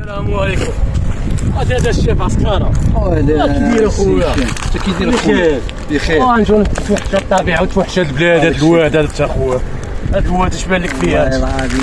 السلام عليكم. هذا الشيف عسكرة. هذا كي داير اخويا؟ انت كي داير بخير بخير. نجيو نتوحشى الطبيعة وتوحشى البلاد. هاد الواد هذا تا خويا، هاد الواد اش بان لك فيه؟ والله العظيم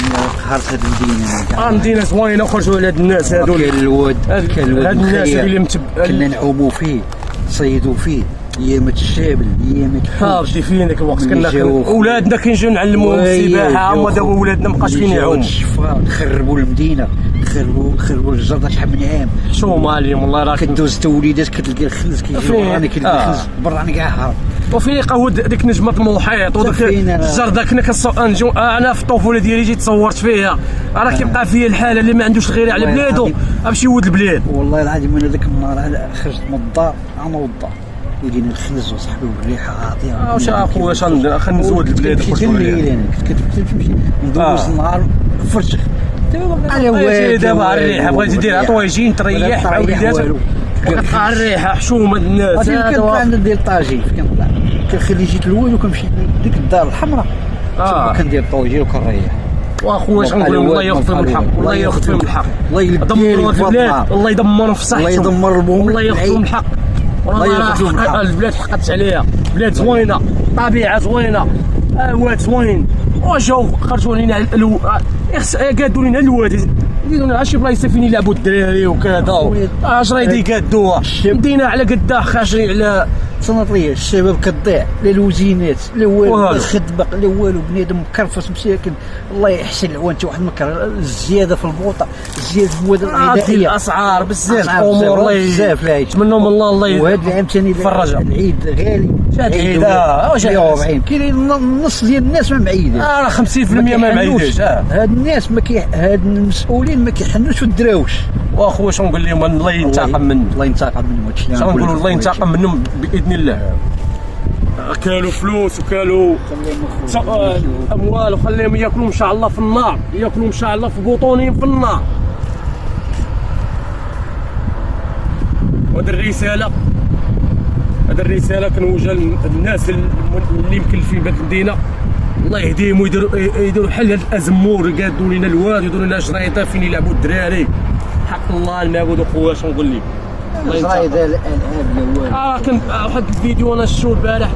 قهرت هاد المدينه. مدينة زوينة وخرجوا على هاد الناس هادو. كاين الواد هاد الناس اللي كنا نعوموا فيه نصيدوا فيه ايامات الشابل ايامات بدي فين ذاك الوقت كنا ولادنا كنجيو نعلموهم السباحة، هما دابا ولادنا مابقاش فين يعوموا. الشفا خربوا المدينة، خربوا الجردة. شحال من عام حشومة عليهم والله. راه كدوز حتى وليدات كتلقى الخلز كيجيو براني، كيلقى الخلز براني كاع هارب. وفين يلقاو ديك نجمة المحيط وديك الجردة. كنا نجيو انا في الطفولة ديالي جيت تصورت فيها. راه كيبقى فيا الحالة اللي ما عندوش الغيرة على بلادو غيمشي يود البلاد. والله العظيم انا ذاك النهار خرجت من الدار انا والدار ولقينا الخلز وصاحبي والريحه عاطيه. واش اخويا خلينا نزود البلاد. كنت تمشي ندوز النهار فرشخ على والو. دابا الريحه بغيتي ديرها طويجين تريح مع وليداتك. الريحه حشومه الناس. كنت ندير طاجين كنطلع كنخلي جيت الاول وكنمشي لديك الدار الحمراء تما كندير طاجين وكنريح. واخويا شنقول لهم الله ياخذ فيهم الحق، والله ياخذ فيهم الحق. الله يدمروا البلاد، الله يدمرهم في صحتهم، الله يدمر بهم، والله ياخذ فيهم الحق. الله ياخذ فيهم الحق. البلاد حقت عليها، بلاد زوينه، طبيعه زوينه، واد زوين. وجاو خرجوا لينا قادوا لينا الواد. قالوا لنا شي بلايص فين يلعبوا الدراري وكذا. اش راه قادوها مدينه على قدها خاشرين على صنطليه. الشباب كتضيع لا الوزينات لا والو، لا الخدمه لا والو. بنادم مكرفس مساكن. الله يحسن العوان. انت واحد مكر الزياده في البوطه، الزياده في المواد الغذائيه، الاسعار بزاف امور. الله بزاف لا نتمنوا من الله وهذا العام ثاني يفرجها. العيد غالي. العيد واش 140 كاين النص ديال الناس ما معيدين. راه 50% ما معيدينش. هاد الناس هاد المسؤولين ما كيحنوش ودراوش. واخويا شنو نقول لهم؟ الله ينتقم منهم، الله ينتقم منهم. هادشي اللي شنو نقولوا؟ الله ينتقم منهم باذن الله. كالوا فلوس وكالوا اموال وخليهم ياكلوا ان شاء الله في النار، ياكلوا ان شاء الله في بطونهم في النار. وهذه الرساله كنوجه للناس اللي مكلفين بهذه المدينه. الله يهديهم ويديروا حل هذا الازمور. يقادوا لنا الواد ويديروا لنا شريطه فين يلعبوا الدراري. حق الله المعبود اخويا. شنو نقول لك؟ الله يهديهم. الالعاب الاول كان واحد الفيديو انا شفتو البارح